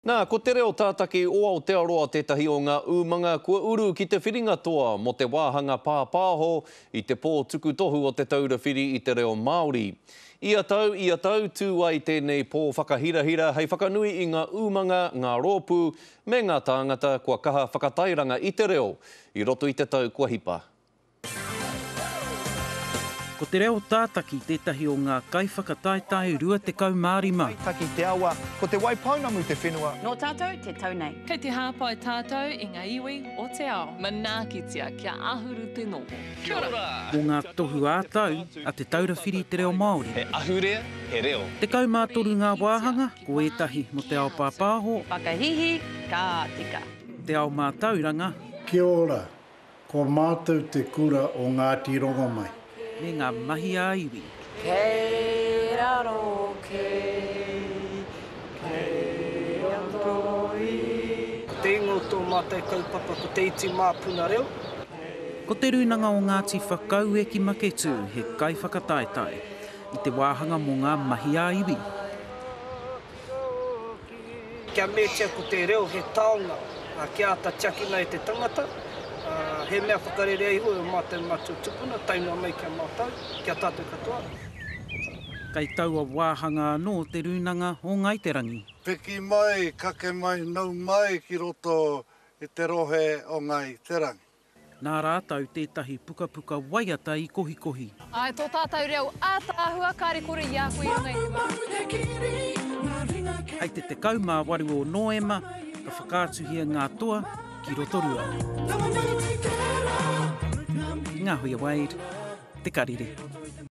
Nā, ko te reo tātaki o Aotearoa tētahi o ngā umanga kua uru ki te whiringa toa mo te wāhanga pāpāho i te pō tuku tohu o te taura whiri i te reo Māori. Ia tau tū ai tēnei pō whakahirahira hei whakanui i ngā umanga, ngā rōpū me ngā tāngata kua kaha whakatairanga i te reo i roto i te tau kua hipa. Ko te reo tātaki tētahi o ngā kaiwhakataetai rua te kau mārima. Taki te awa, ko te waipaunamu te whenua. Nō tātou te taunei. Kei te hāpai tātou i ngā iwi o te ao. Manakitia kia ahuru te noho. Kia ora! Ko ngā tohu ātau a te taura whiri te reo Māori. He ahurea, he reo. Te kau mātoru ngā wāhanga, ko etahi mo te ao pāpāho. Whakahihi, ka tika. Te ao mātauranga. Kia ora, ko mātou te kura o Ngāti Rongomai. Me ngā mahi āiwi. Kei raro kei, kei andoi. Ko te ingo tō mātai kaupapa, ko te iti māpuna reo. Ko te runanga o Ngāti Whakau e ki Maketu, he kai whakataetai, i te wāhanga mo ngā mahi āiwi. Kia mētia ko te reo he taonga, kia ata tiakina i te tangata. He mea whakarere ai hoi o mātai mātou tupuna, tainua mai kia mātou, kia tātou katoa. Kei taua wāhanga anō te runanga o Ngaiterangi. Peki mai, kake mai, nau mai ki roto i te rohe o Ngaiterangi. Nā rātau tētahi puka waiata i kohi. Ai, tō tātou reo ātāhua kāre kore i a koe i runga. Hei te kaumā waru o Noema, ka whakātuhia ngā toa ki Rotorua. Ngā hui a Wade, te karire.